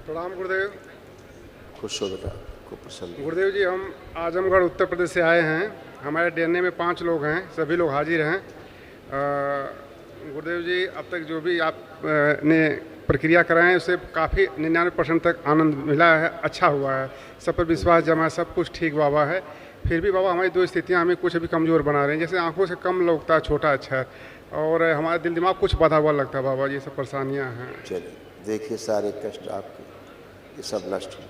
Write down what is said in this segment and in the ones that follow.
प्रणाम गुरुदेव। खुश हो बेटा, खूब प्रसन्न। गुरुदेव जी, हम आजमगढ़ उत्तर प्रदेश से आए हैं। हमारे डीएनए में 5 लोग हैं, सभी लोग हाजिर हैं। गुरुदेव जी, अब तक जो भी आप ने प्रक्रिया कराए हैं उससे काफ़ी 99% तक आनंद मिला है, अच्छा हुआ है, सब पर विश्वास जमा, सब कुछ ठीक बाबा है। फिर भी बाबा हमारी 2 स्थितियाँ हमें कुछ अभी कमज़ोर बना रही हैं, जैसे आंखों से कम लगता है, छोटा अक्षर, और हमारा दिल दिमाग कुछ बाधा हुआ लगता है बाबा। ये सब परेशानियाँ हैं। चलिए देखिए, सारे कष्ट आपके ये सब नष्ट हो।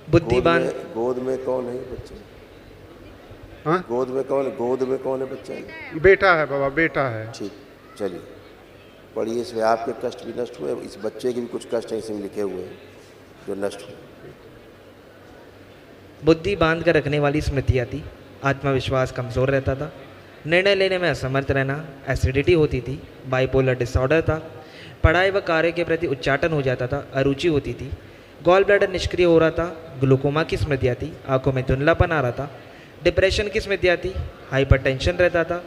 बुद्धिमान गोद में कौन है बच्चे? हाँ, गोद में कौन है बच्चा? बेटा है बाबा, बेटा है। ठीक, चलिए पढ़िए। इसमें आपके कष्ट भी नष्ट हुए, इस बच्चे के भी कुछ कष्ट इसमें लिखे हुए हैं जो नष्ट हुए। बुद्धि बांध कर रखने वाली स्मृतियाँ थी। आत्मविश्वास कमज़ोर रहता था। निर्णय लेने में असमर्थ रहना, एसिडिटी होती थी। बाइपोलर डिसऑर्डर था। पढ़ाई व कार्य के प्रति उच्चाटन हो जाता था। अरुचि होती थी। गॉल ब्लैडर निष्क्रिय हो रहा था। ग्लूकोमा की स्मृतियाँ थी। आंखों में धुंधलापन आ रहा था। डिप्रेशन की स्मृतियाँ थी। हाइपरटेंशन रहता था।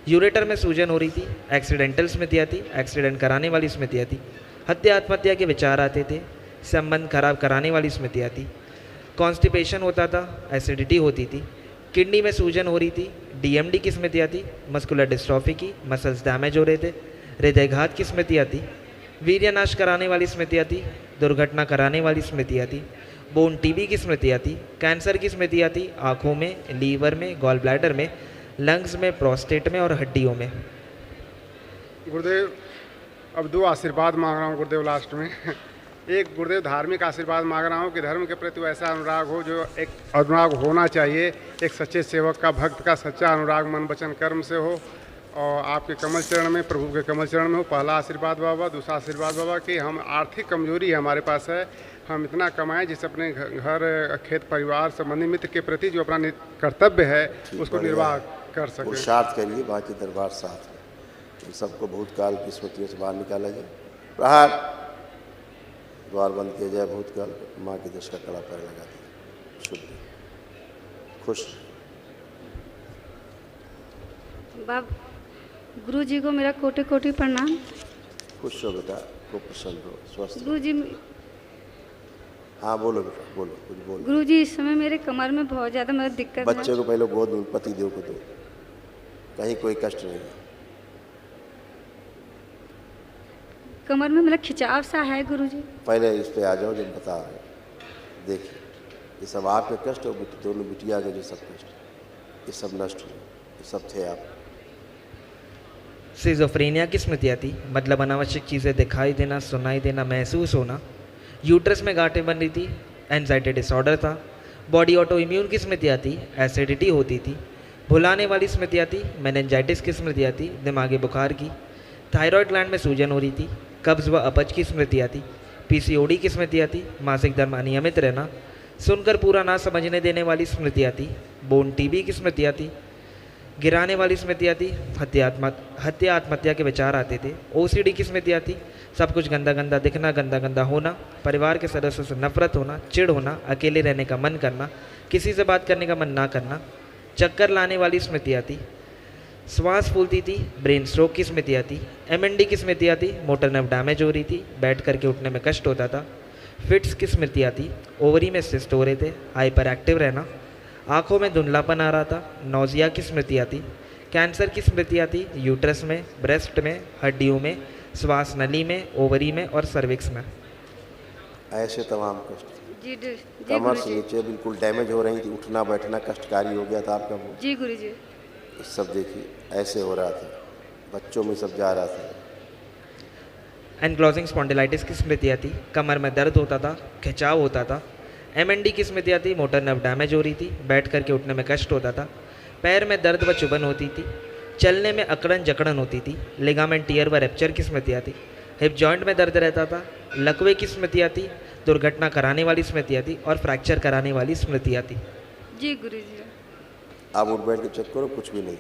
यूरेटर में सूजन हो रही थी। एक्सीडेंटल स्मृतियाँ थी। एक्सीडेंट कराने वाली स्मृतियाँ थी। हत्या आत्महत्या के विचार आते थे। संबंध खराब कराने वाली स्मृतियाँ थी। कॉन्स्टिपेशन होता था। एसिडिटी होती थी। किडनी में सूजन हो रही थी। डीएमडी की स्मृतियाँ थी। मस्कुलर डिस्ट्रॉफी की, मसल्स डैमेज हो रहे थे। हृदयघात की स्मृतियाँ थी। वीर्यनाश कराने वाली स्मृतियाँ थी। दुर्घटना कराने वाली स्मृतियाँ थी। बोन टीबी की स्मृतियाँ थी। कैंसर की स्मृतियाँ थी। आँखों में, लीवर में, गॉल ब्लैडर में, लंग्स में, प्रोस्टेट में और हड्डियों में। गुरुदेव, अब 2 आशीर्वाद मांग रहा हूँ गुरुदेव लास्ट में। एक गुरुदेव धार्मिक आशीर्वाद मांग रहा हूँ कि धर्म के प्रति वैसा अनुराग हो जो एक अनुराग होना चाहिए, एक सच्चे सेवक का, भक्त का सच्चा अनुराग मन वचन कर्म से हो, और आपके कमल चरण में, प्रभु के कमल चरण में हो। पहला आशीर्वाद बाबा। दूसरा आशीर्वाद बाबा कि हम आर्थिक कमजोरी है हमारे पास है, हम इतना कमाएं जिससे अपने घर, खेत, परिवार, संबंधी मित्र के प्रति जो अपना कर्तव्य है उसको निर्वाह कर सकें। पुरुषार्थ करिए, बाकी दरबार साथ है। इन सबको भूतकाल की स्मृतियों से बाहर निकाला जाए। प्रहार, द्वार बंद किया जाए। भूतकाल माँ की दश का कड़ा पैर लगा दिया। शुद्ध खुश। बाब गुरु जी को मेरा कोटि कोटि प्रणाम। खुश हो बेटा, खूब प्रसन्न हो, स्वस्थ गुरु जी, हाँ बोलो बेटा, बोलो, कुछ बोलो। गुरु जी, इस समय मेरे कमर में बहुत ज़्यादा मेरा दिक्कत बच्चे है। को पहले गोद में, पति देव को दो, कहीं कोई कष्ट नहीं है। कमर में मेरा खिंचाव सा है गुरु जी। पहले इस पे आ जाओ, जब बता रहे। देखिए, ये सब आपके कष्ट और दोनों बिटिया के जो सब कष्ट, ये सब नष्ट हुए, ये सब थे आप। सिजोफ्रेनिया की स्मृतियाँ थी। मतलब अनावश्यक चीज़ें दिखाई देना, सुनाई देना, महसूस होना। यूट्रस में गांठें बन रही थी। एंजाइटी डिसऑर्डर था। बॉडी ऑटो इम्यून की स्मृतियाँ थी। एसिडिटी होती थी। भुलाने वाली स्मृतियाँ थी। मेनिंजाइटिस की स्मृतियाँ थी। दिमागी बुखार की। थायराइड ग्लैंड में सूजन हो रही थी। कब्ज व अपच की स्मृतियाँ थी। पीसीओडी की स्मृतियाँ थी। मासिक धर्म अनियमित रहना। सुनकर पूरा ना समझने देने वाली स्मृतियाँ थी। बोन टीबी की स्मृतियाँ थी। गिराने वाली स्मृतियाँ थी। हत्या आत्महत्या के विचार आते थे। ओसीडी की स्मृतियाँ थी। सब कुछ गंदा गंदा दिखना, गंदा गंदा होना, परिवार के सदस्यों से नफरत होना, चिढ़ होना, अकेले रहने का मन करना, किसी से बात करने का मन ना करना। चक्कर लाने वाली स्मृतियाँ थी। श्वास फूलती थी। ब्रेन स्ट्रोक की स्मृतियाँ थी। एमएनडी की स्मृतियाँ थी। मोटर नर्व डैमेज हो रही थी। बैठ करके उठने में कष्ट होता था। फिट्स की स्मृतियाँ थी। ओवरी में सिस्ट हो रहे थे। हाइपर एक्टिव रहना। आँखों में धुंधलापन आ रहा था। नौजिया की स्मृतियाँ थी। कैंसर की स्मृतियाँ थी। यूट्रस में, ब्रेस्ट में, हड्डियों में, श्वास नली में, ओवरी में और सर्विक्स में। ऐसे तमाम कष्ट जी जी कमर गुरु से जी। नीचे बिल्कुल डैमेज हो रही थी। उठना बैठना कष्टकारी हो गया था आपका मुंह। जी गुरु जी। ये सब देखिए ऐसे हो रहा था, बच्चों में सब जा रहा था। एनक्लोजिंग स्पॉन्डिलाइटिस की स्मृतियाँ थी। कमर में दर्द होता था। खिंचाव होता था। एमएनडी की स्मृतियाँ थी। मोटर नर्व डैमेज हो रही थी। बैठ करके उठने में कष्ट होता था। पैर में दर्द व चुभन होती थी। चलने में अकड़न जकड़न होती थी। लिगामेंट टियर व रैप्चर की स्मृतियाँ थी। हिप जॉइंट में दर्द रहता था। लकवे की स्मृतियाँ थी। दुर्घटना कराने वाली स्मृतियाँ थी और फ्रैक्चर कराने वाली स्मृतियाँ थी। जी गुरु जी। आप उठ बैठ के चेक करो, कुछ भी नहीं।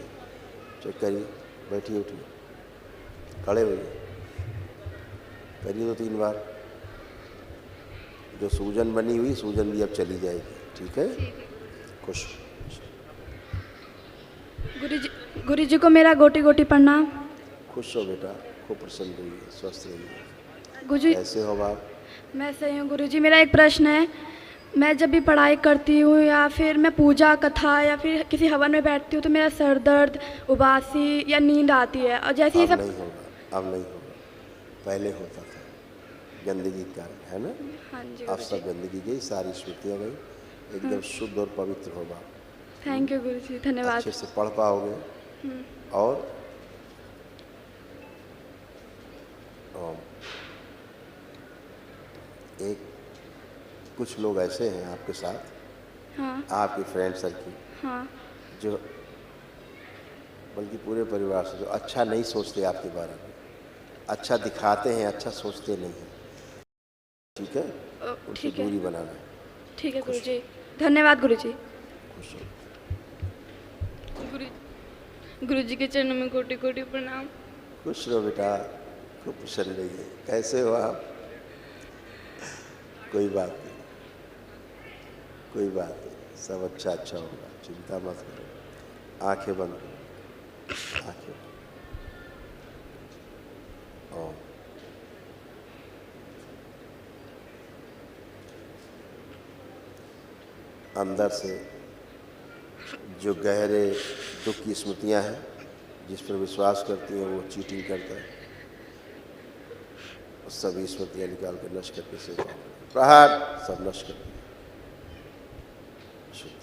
चेक करिए, बैठिए, उठिए, खड़े होइए, करिए 2-3 बार। जो सूजन बनी हुई, सूजन भी अब चली जाएगी। ठीक है, खुश। गुरु जी को मेरा गोटी गोटी प्रणाम। खुश हो बेटा, खूब प्रसन्न रहिए, स्वस्थ रहिए। गुरुजी कैसे हो बाप? मैं सही हूँ गुरुजी। मेरा एक प्रश्न है, मैं जब भी पढ़ाई करती हूँ या फिर मैं पूजा कथा या फिर किसी हवन में बैठती हूँ तो मेरा सर दर्द, उबासी या नींद आती है, और जैसे ये अब सब। नहीं होगा, अब नहीं होगा, पहले होता था, गंदगी के कारण, है ना? हाँ जी अब गुरुजी। सब गंदगी गई, सारी स्मृतियाँ गई, एकदम शुद्ध और पवित्र हो बाप। थैंक यू गुरुजी, धन्यवाद। अच्छे से पढ़ पाओगे। और ओम। एक कुछ लोग ऐसे हैं आपके साथ, हाँ आपके फ्रेंड सर्किल, हाँ जो बल्कि पूरे परिवार से जो अच्छा नहीं सोचते आपके बारे में, अच्छा दिखाते हैं, अच्छा सोचते नहीं हैं, ठीक है? उनसे ठीक है, दूरी बनाना है। ठीक है गुरुजी, धन्यवाद गुरुजी। खुश हो। गुरुजी के चरणों में कोटि कोटि प्रणाम। खुश रहो बेटा, खूब प्रसन्न रहिए। कैसे हो आप? कोई बात नहीं, कोई बात नहीं, सब अच्छा अच्छा होगा, चिंता मत करो। आंखें बंद करो, आंखें बंद। ओम। अंदर से जो गहरे दुख की स्मृतियां हैं, जिस पर विश्वास करती हैं वो चीटिंग करता है, और सभी स्मृतियां निकाल कर नष्ट करके से प्रहार सब नष्ट कर दिया। शुद्ध।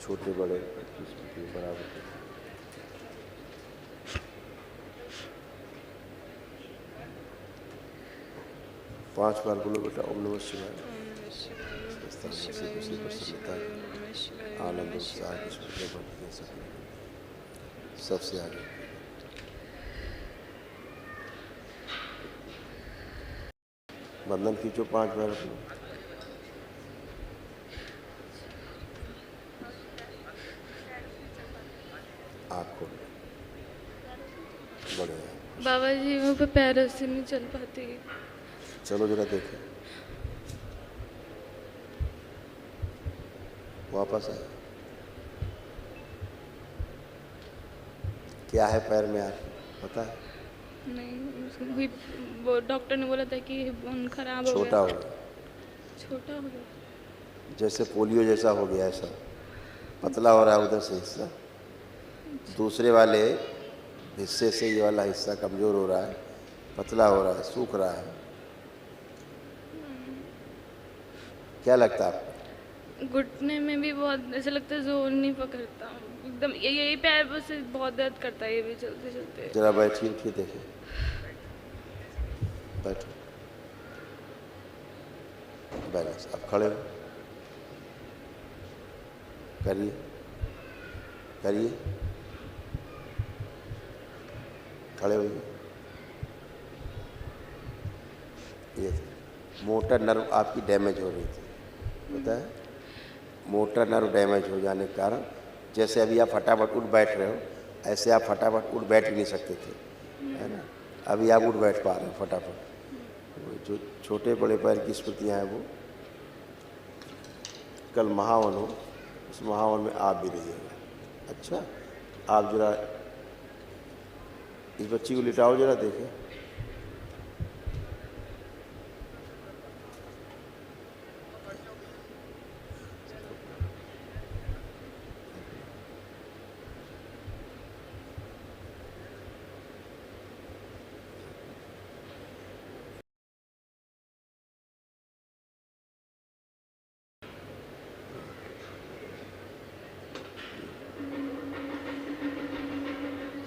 छोटे बड़े की स्मृति बराबर है। पांच बार बोलो बेटा, ओम नमः शिवाय। इस तरह से किसी प्रसन्नता की, आनंद उत्साह की स्मृतियाँ बढ़ती हैं सबसे आगे। बंधन खींचो 5 बार अपने। आँख खोलो, बढ़िया। बाबा जी मैं पे पैरों से नहीं चल पाती। चलो जरा देखें, वापस आए। क्या है पैर में आपके, पता है? नहीं उसको भी वो डॉक्टर ने बोला था कि बोन खराब हो छोटा गया। हो गया, छोटा हो गया, जैसे पोलियो जैसा हो गया, ऐसा पतला हो रहा है उधर से हिस्सा, दूसरे वाले हिस्से से ये वाला हिस्सा कमज़ोर हो रहा है, पतला हो रहा है, सूख रहा है। क्या लगता है आपको? घुटने में भी बहुत ऐसा लगता है, जोर नहीं पकड़ता एकदम, यही पैर बस बहुत दर्द करता है, ये भी चलते चलते। जरा बैठिए, उठिए, देखें, बैठो, बैलेंस। अब खड़े हो, करिए करिए, खड़े होइए। ये मोटर नर्व आपकी डैमेज हो रही थी, पता है? मोटर नर्व डैमेज हो जाने के कारण, जैसे अभी आप फटाफट उठ बैठ रहे हो, ऐसे आप फटाफट उठ बैठ ही नहीं सकते थे, है ना? अभी आप उठ बैठ पा रहे हो फटाफट। वो जो छोटे बड़े पैर की स्मृतियाँ हैं, वो कल महावन हो, उस महावन में आप भी रहिएगा। अच्छा, आप जरा इस बच्ची को लिटाओ, जरा देखें।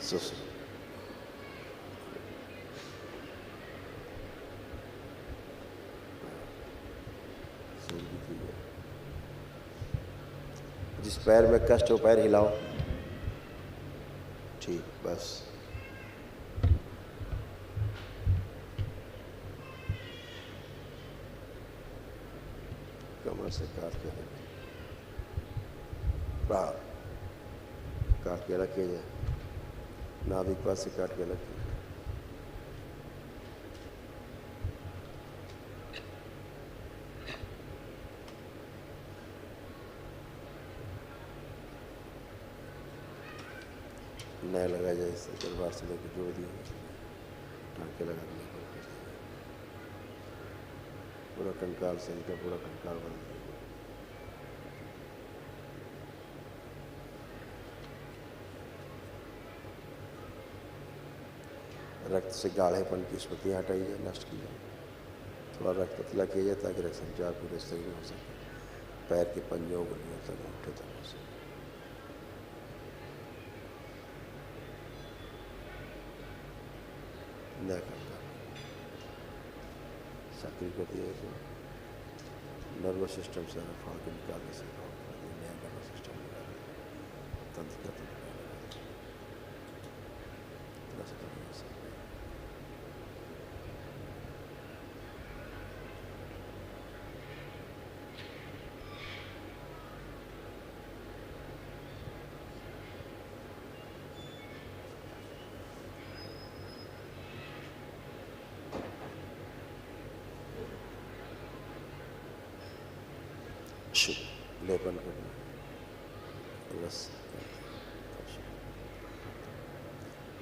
सुसु जिस पैर में कष्ट हो पैर हिलाओ, ठीक, बस। कमर से काट के रखिए, बाहर काट के रखिए, नाभि के पास से काट के रखिए। नया लगा जाए, इससे दरबार से लेकर जोड़ दिया टाँके लगा दिए, पूरा कंकाल से इनका पूरा कंकाल बन दिया। रक्त से गाढ़ेपन की स्मृतियाँ हटाई जाए, नष्ट की जाए, थोड़ा रक्त पतला किया जाए ताकि रक्त संचार पूरे शरीर में हो सके, पैर के पंजों उंगलियों तक अंगूठे तक हो सके। नया कंकाल सक्रिय कर दिया तो नर्वस सिस्टम से फाड़ के निकालने से नया नर्वस सिस्टम निकाल तंत्रिका लेपन करना, बस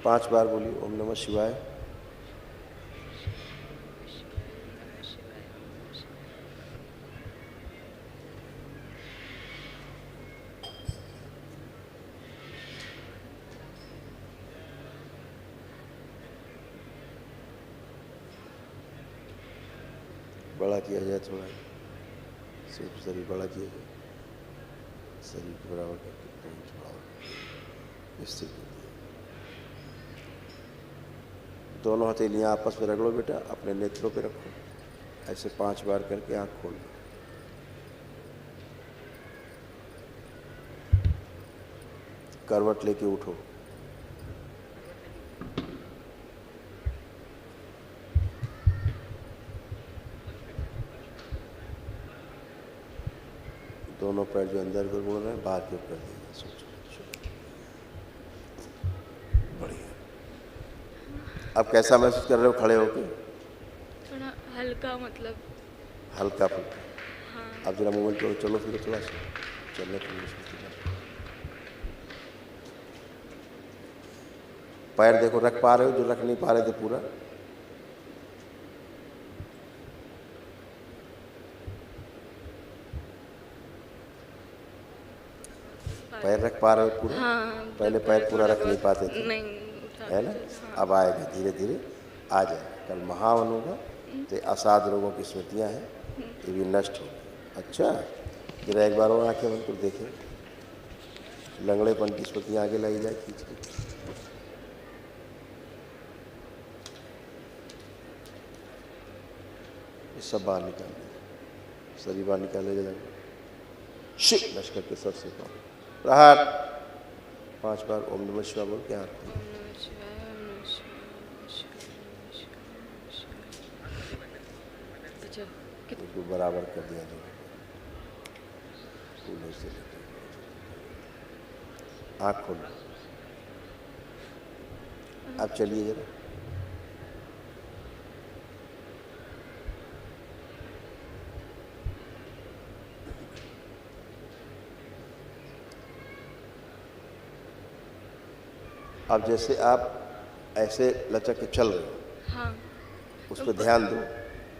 5 बार बोलिए ओम नमः शिवाय। बड़ा किया जाए थोड़ा, सिर्फ शरीर बड़ा किया जाए, शरीर के बराबर करके पेट बराबर स्थिर कर दिया। दोनों हथेलियाँ आपस में रगड़ो बेटा, अपने नेत्रों पे रखो, ऐसे 5 बार करके आँख खोल दो। करवट लेके उठो, दोनों पैर जो अंदर को मुड़ रहे हैं बाहर की ओर कर दीजिए। सोचो बढ़िया। अब कैसा महसूस कर रहे हो खड़े होके? थोड़ा हल्का, मतलब हल्का फुल्का। हाँ। अब जरा मूवमेंट करो, चलो फिर थोड़ा सा चलने फिरने से। पैर देखो रख पा रहे हो, जो रख नहीं पा रहे थे पूरा। पैर रख पा रहे हो पूरा? हाँ, पहले पैर पूरा रख नहीं पाते थे, नहीं है ना? अब आएगा, धीरे धीरे आ जाए। कल महावन होगा तो असाध रोगों की स्मृतियाँ हैं, ये भी नष्ट होगी। अच्छा, जरा एक बार और आंखें बंद कर देखें, लंगड़ेपन की स्मृतियाँ आगे लाई जाए खींच के। ये सब बाहर निकाल दे, शरीर बाहर निकाले जाए, शिव लश्कर के सर से पाओ प्रहार 5 बार ओम नमः शिवाय बोल के हाथ खोलो। बिल्कुल बराबर कर दिया दोनों, फूलों से लेकर आँख खोलो। अब चलिए जरा, अब जैसे आप ऐसे लचक के चल रहे हो, हाँ, उस पर ध्यान दो।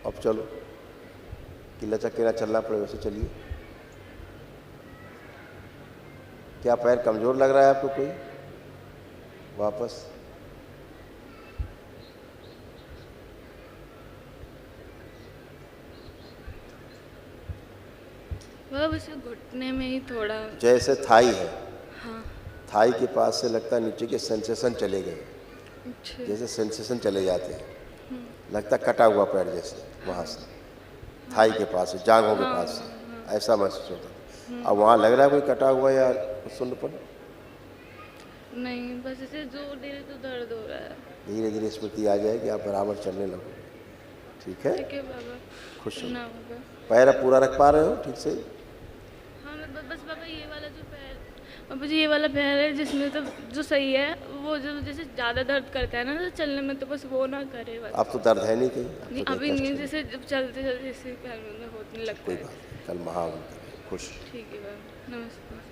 अब चलो कि लचक के ना चलना पड़े, वैसे चलिए। क्या पैर कमजोर लग रहा है आपको कोई? वापस मतलब उसे घुटने में ही थोड़ा। जैसे थाई है, हाँ। थाई के पास से लगता है नीचे के सेंसेशन चले गए, अच्छा। जैसे सेंसेशन चले जाते हैं, लगता कटा हुआ पैर जैसे, वहाँ से थाई के पास से, जांघों के पास से ऐसा महसूस होता है। अब वहाँ लग रहा है कोई कटा हुआ या सुन्नपन? नहीं, बस ऐसे जोर दे रहे तो दर्द हो रहा है। धीरे धीरे स्मृति आ जाएगी, आप बराबर चलने लगोगे। ठीक है, ठीक है बाबा, खुश हो। ना बाबा। पैर अब पूरा रख पा रहे हो ठीक से? हाँ, मैं बस बाबा ये वाला जो पैर, बाबा जी ये वाला पैर है जिसमें तो जो सही है, वो जो जैसे ज़्यादा दर्द करता है ना तो चलने में, तो बस वो ना करे बस। अब तो दर्द है नहीं कहीं? नहीं, तो अभी कष्ट नहीं, है। जैसे जब चलते चलते इसी पैर में होने लगता कोई है। बात नहीं, कल महावन करें, खुश। ठीक है बाबा, नमस्ते।